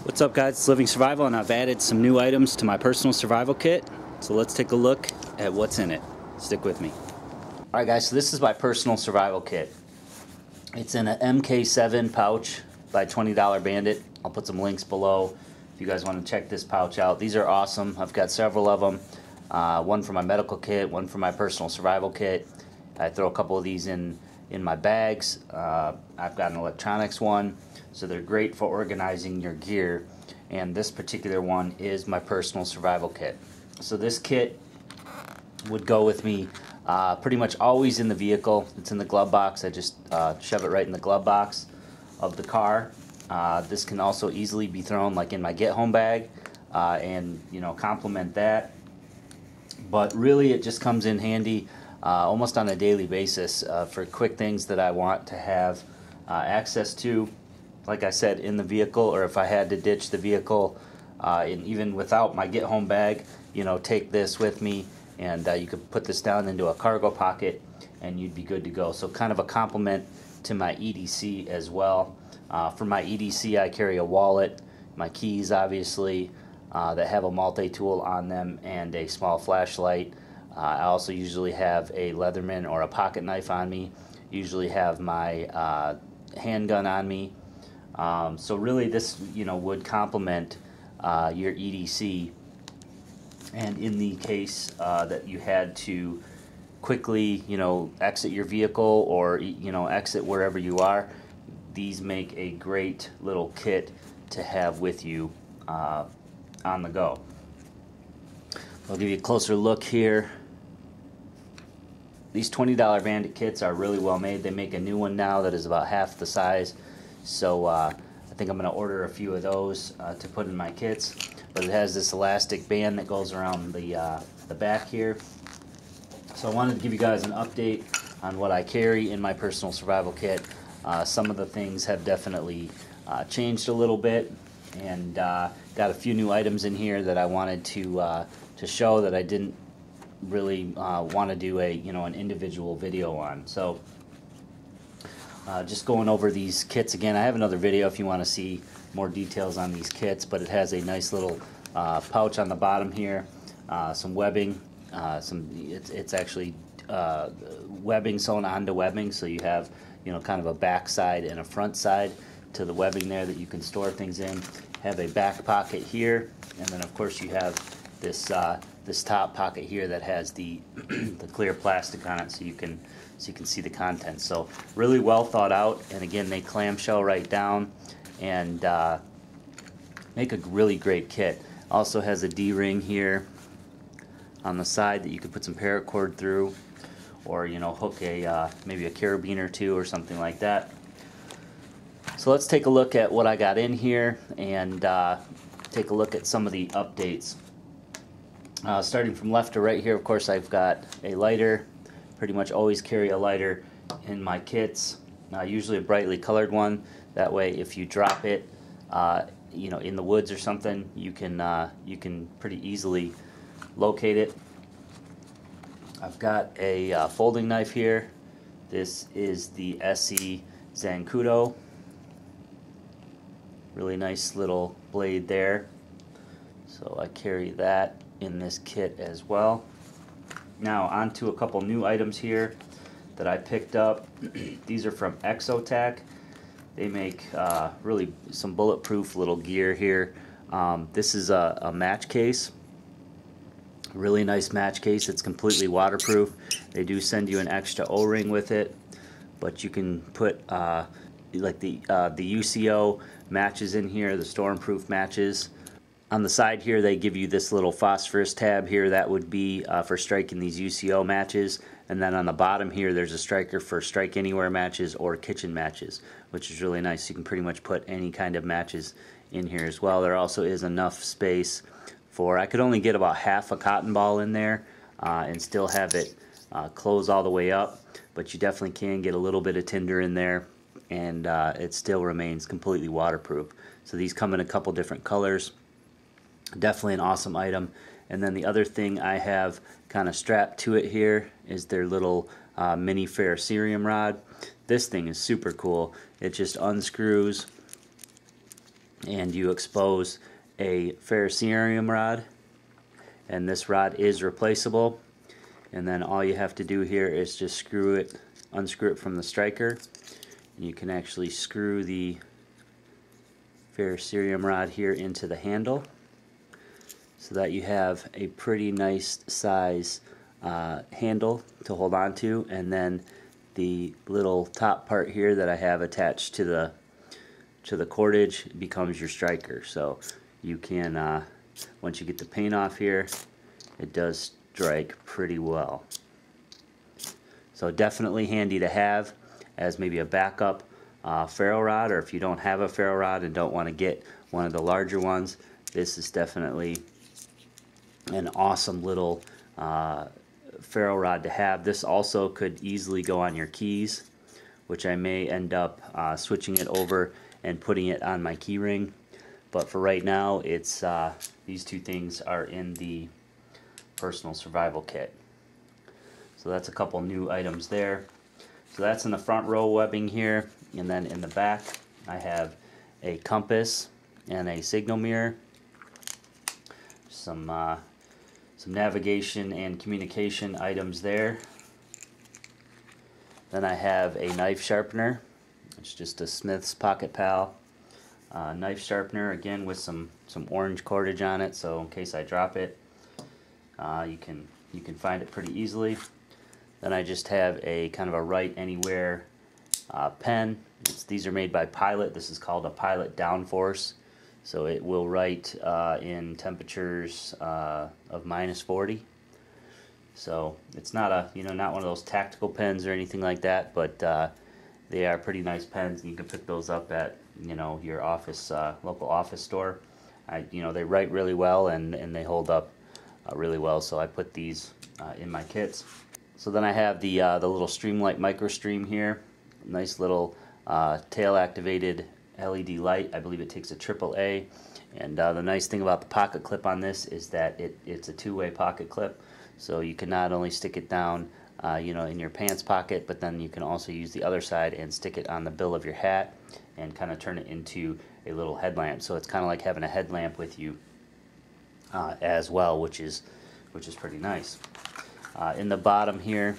What's up guys, it's Living Survival, and I've added some new items to my personal survival kit. So let's take a look at what's in it. Stick with me. Alright guys, so this is my personal survival kit. It's in an MK7 pouch by $20 Bandit. I'll put some links below if you guys want to check this pouch out. These are awesome. I've got several of them. One for my medical kit, one for my personal survival kit. I throw a couple of these in my bags. I've got an electronics one, so they're great for organizing your gear, and this particular one is my personal survival kit. So this kit would go with me pretty much always in the vehicle. It's in the glove box. I just shove it right in the glove box of the car. This can also easily be thrown like in my get home bag and complement that, but really it just comes in handy almost on a daily basis for quick things that I want to have access to, like I said, in the vehicle, or if I had to ditch the vehicle and even without my get home bag, take this with me, and you could put this down into a cargo pocket and you'd be good to go. So kind of a complement to my EDC as well. For my EDC I carry a wallet, my keys obviously that have a multi-tool on them, and a small flashlight. I also usually have a Leatherman or a pocket knife on me. Usually have my handgun on me. So really this would complement your EDC, and in the case that you had to quickly exit your vehicle or exit wherever you are, these make a great little kit to have with you on the go. I'll give you a closer look here. These $20 Bandit kits are really well made. They make a new one now that is about half the size, so I think I'm going to order a few of those to put in my kits. But it has this elastic band that goes around the back here. So I wanted to give you guys an update on what I carry in my personal survival kit. Some of the things have definitely changed a little bit, and got a few new items in here that I wanted to show that I didn't really want to do an individual video on. So just going over these kits again. I have another video if you want to see more details on these kits, but it has a nice little pouch on the bottom here, some webbing, it's actually webbing sewn onto webbing, so you have kind of a back side and a front side to the webbing there that you can store things in. Have a back pocket here, and then of course you have this this top pocket here that has the the clear plastic on it, so you can see the contents. So really well thought out, and again they clamshell right down and make a really great kit. Also has a D-ring here on the side that you could put some paracord through, or hook a maybe a carabiner or two or something like that. So let's take a look at what I got in here and take a look at some of the updates. Starting from left to right here, of course I've got a lighter. Pretty much always carry a lighter in my kits, usually a brightly colored one. That way if you drop it in the woods or something, you can pretty easily locate it. I've got a folding knife here. This is the SE Zancudo. Really nice little blade there. So I carry that in this kit as well. Now on to a couple new items here that I picked up. These are from Exotac. They make really some bulletproof little gear here. This is a match case. Really nice match case. It's completely waterproof. They do send you an extra O-ring with it, but you can put like the UCO matches in here, the stormproof matches. On the side here they give you this little phosphorus tab here. That would be for striking these UCO matches, and then on the bottom here there's a striker for strike anywhere matches or kitchen matches, which is really nice. You can pretty much put any kind of matches in here as well. There also is enough space for, I could only get about half a cotton ball in there and still have it close all the way up, but you definitely can get a little bit of tinder in there, and it still remains completely waterproof. So these come in a couple different colors. Definitely an awesome item. And then the other thing I have kind of strapped to it here is their little mini ferrocerium rod. This thing is super cool. It just unscrews and you expose a ferrocerium rod, and this rod is replaceable, and then all you have to do here is just unscrew it from the striker, and you can actually screw the ferrocerium rod here into the handle so that you have a pretty nice size handle to hold on to, and then the little top part here that I have attached to the cordage becomes your striker. So you can, once you get the paint off here, it does strike pretty well. So definitely handy to have as maybe a backup ferro rod, or if you don't have a ferro rod and don't want to get one of the larger ones, this is definitely an awesome little ferro rod to have. This also could easily go on your keys, which I may end up switching it over and putting it on my key ring. But for right now, it's these two things are in the personal survival kit. So that's a couple new items there. So that's in the front row webbing here, and then in the back I have a compass and a signal mirror, some navigation and communication items there. Then I have a knife sharpener. It's just a Smith's Pocket Pal knife sharpener, again with some orange cordage on it, so in case I drop it, you can find it pretty easily. Then I just have a kind of a write anywhere pen. These are made by Pilot. This is called a Pilot Downforce. So it will write in temperatures of -40. So it's not not one of those tactical pens or anything like that, but they are pretty nice pens, and you can pick those up at your office, local office store. They write really well, and they hold up really well. So I put these in my kits. So then I have the little Streamlight MicroStream here, nice little tail activated LED light. I believe it takes a AAA, and the nice thing about the pocket clip on this is that it's a two-way pocket clip, so you can not only stick it down in your pants pocket, but then you can also use the other side and stick it on the bill of your hat and kind of turn it into a little headlamp. So it's kind of like having a headlamp with you as well, which is pretty nice. In the bottom here,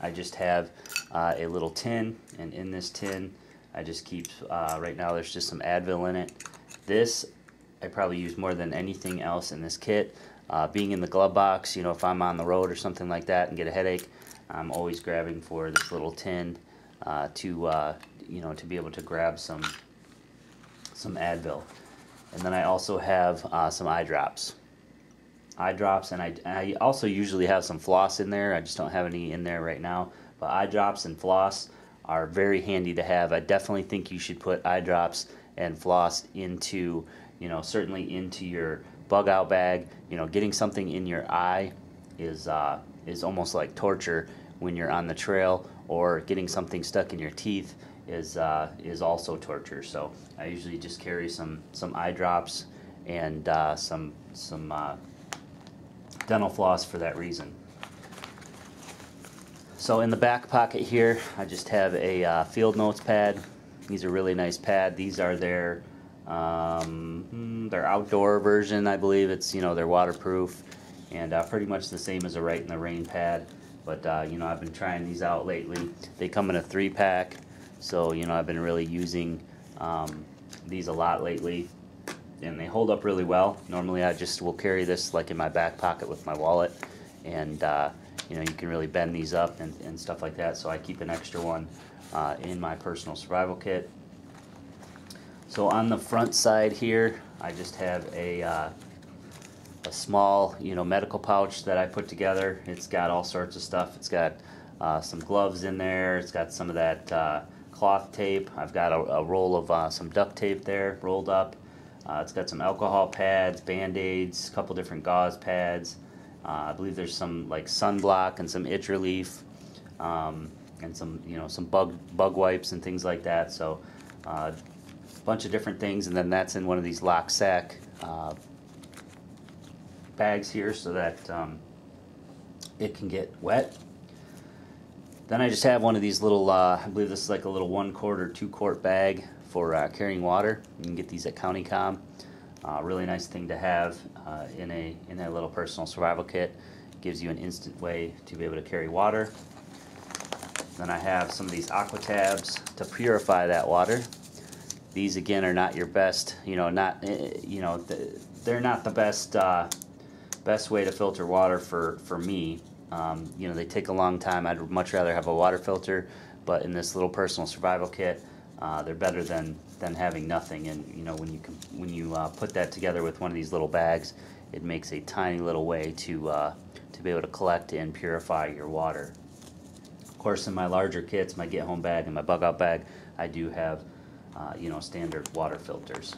I just have a little tin, and in this tin I just keep, right now there's just some Advil in it. This I probably use more than anything else in this kit. Being in the glove box, if I'm on the road or something like that and get a headache, I'm always grabbing for this little tin to be able to grab some Advil. And then I also have some eye drops, and I also usually have some floss in there. I just don't have any in there right now. But eye drops and floss are very handy to have. I definitely think you should put eye drops and floss into, certainly into your bug out bag. Getting something in your eye is almost like torture when you're on the trail, or getting something stuck in your teeth is also torture. So I usually just carry some eye drops and some dental floss for that reason. So in the back pocket here, I just have a Field Notes pad. These are really nice pad. These are their outdoor version, I believe. It's they're waterproof and pretty much the same as a Write in the Rain pad. But I've been trying these out lately. They come in a 3-pack, so I've been really using these a lot lately, and they hold up really well. Normally I just will carry this like in my back pocket with my wallet, and you can really bend these up and stuff like that, so I keep an extra one in my personal survival kit. So on the front side here, I just have a small medical pouch that I put together. It's got all sorts of stuff. It's got some gloves in there. It's got some of that cloth tape. I've got a roll of some duct tape there rolled up. It's got some alcohol pads, Band-Aids, a couple different gauze pads. I believe there's some like sunblock and some itch relief, and some some bug wipes and things like that. So a bunch of different things, and then that's in one of these lock sack bags here, so that it can get wet. Then I just have one of these little, I believe this is like a little 1-quart or 2-quart bag for carrying water. You can get these at CountyCom. Really nice thing to have in a little personal survival kit. Gives you an instant way to be able to carry water. Then I have some of these aqua tabs to purify that water. These again are not your best, they're not the best way to filter water for me. They take a long time. I'd much rather have a water filter, but in this little personal survival kit, they're better than having nothing. And when you put that together with one of these little bags, it makes a tiny little way to be able to collect and purify your water. Of course, in my larger kits, my get home bag and my bug out bag, I do have standard water filters.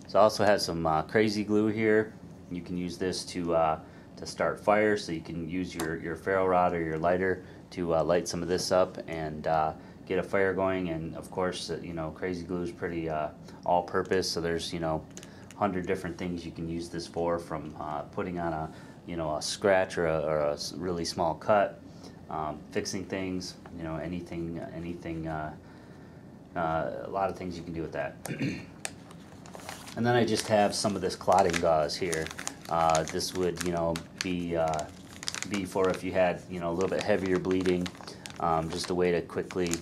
So I also have some crazy glue here. You can use this to start fires, so you can use your ferro rod or your lighter to light some of this up and get a fire going. And of course, crazy glue is pretty all-purpose, so there's 100 different things you can use this for, from putting on a scratch or a really small cut, fixing things, anything. A lot of things you can do with that. And then I just have some of this clotting gauze here. This would be for if you had a little bit heavier bleeding, just a way to quickly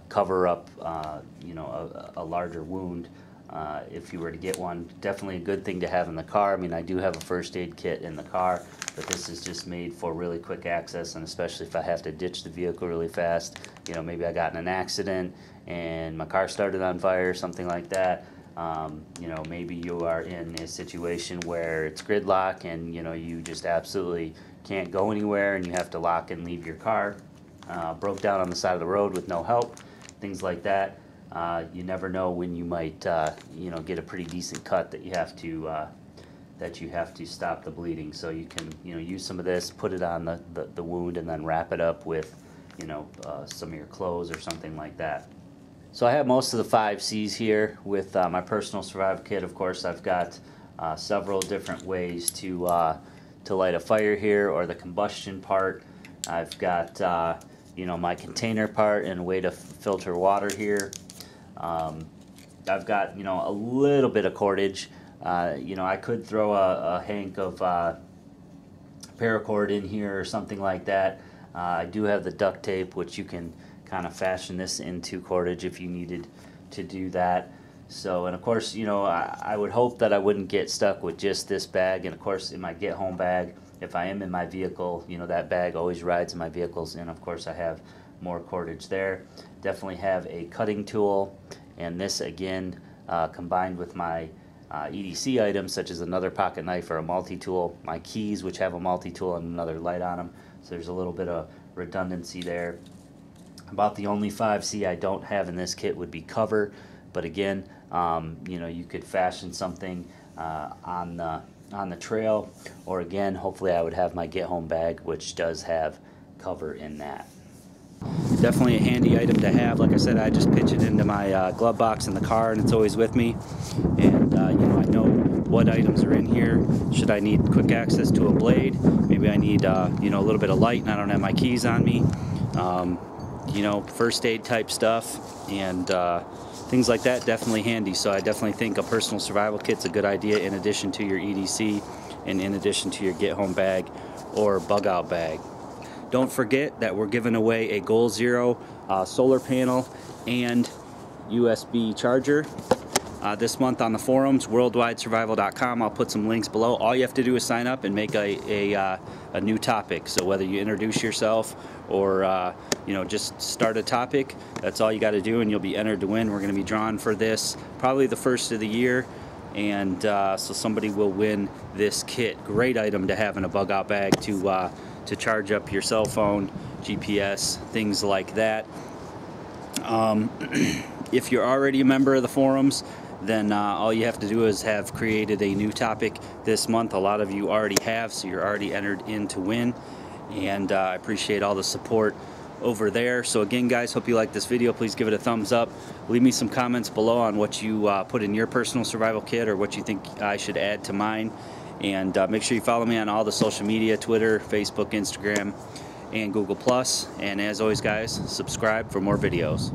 cover up a larger wound if you were to get one. Definitely a good thing to have in the car. I mean, I do have a first aid kit in the car, but this is just made for really quick access, and especially if I have to ditch the vehicle really fast. Maybe I got in an accident and my car started on fire, something like that. Maybe you are in a situation where it's gridlock and you just absolutely can't go anywhere and you have to lock and leave your car, broke down on the side of the road with no help, things like that. You never know when you might get a pretty decent cut that you have to stop the bleeding. So you can use some of this, put it on the wound, and then wrap it up with some of your clothes or something like that. So I have most of the 5 C's here with my personal survival kit. Of course, I've got several different ways to light a fire here, or the combustion part. I've got my container part and a way to filter water here. I've got a little bit of cordage. I could throw a hank of paracord in here or something like that. I do have the duct tape, which you can kind of fashion this into cordage if you needed to do that. So, and of course, I would hope that I wouldn't get stuck with just this bag. And of course, in my get home bag, if I am in my vehicle, that bag always rides in my vehicles, and of course I have more cordage there. Definitely have a cutting tool, and this again combined with my EDC items such as another pocket knife or a multi-tool, my keys which have a multi-tool and another light on them, so there's a little bit of redundancy there. About the only 5C I don't have in this kit would be cover, but again, you could fashion something on the trail, or again, hopefully I would have my get home bag, which does have cover in that. Definitely a handy item to have. Like I said, I just pitch it into my glove box in the car, and it's always with me. And I know what items are in here. Should I need quick access to a blade, maybe I need a little bit of light and I don't have my keys on me. First aid type stuff and things like that, definitely handy. So I definitely think a personal survival kit's a good idea in addition to your EDC and in addition to your get home bag or bug out bag. Don't forget that we're giving away a Goal Zero solar panel and USB charger this month on the forums, worldwidesurvival.com. I'll put some links below. All you have to do is sign up and make a new topic. So whether you introduce yourself or just start a topic, that's all you got to do, and you'll be entered to win. We're going to be drawn for this probably the first of the year, and so somebody will win this kit. Great item to have in a bug out bag to charge up your cell phone, GPS, things like that. If you're already a member of the forums, then all you have to do is have created a new topic this month. A lot of you already have, so you're already entered in to win, and I appreciate all the support over there. So again, guys, hope you like this video. Please give it a thumbs up. Leave me some comments below on what you put in your personal survival kit, or what you think I should add to mine. And make sure you follow me on all the social media, Twitter, Facebook, Instagram, and Google+. And as always, guys, subscribe for more videos.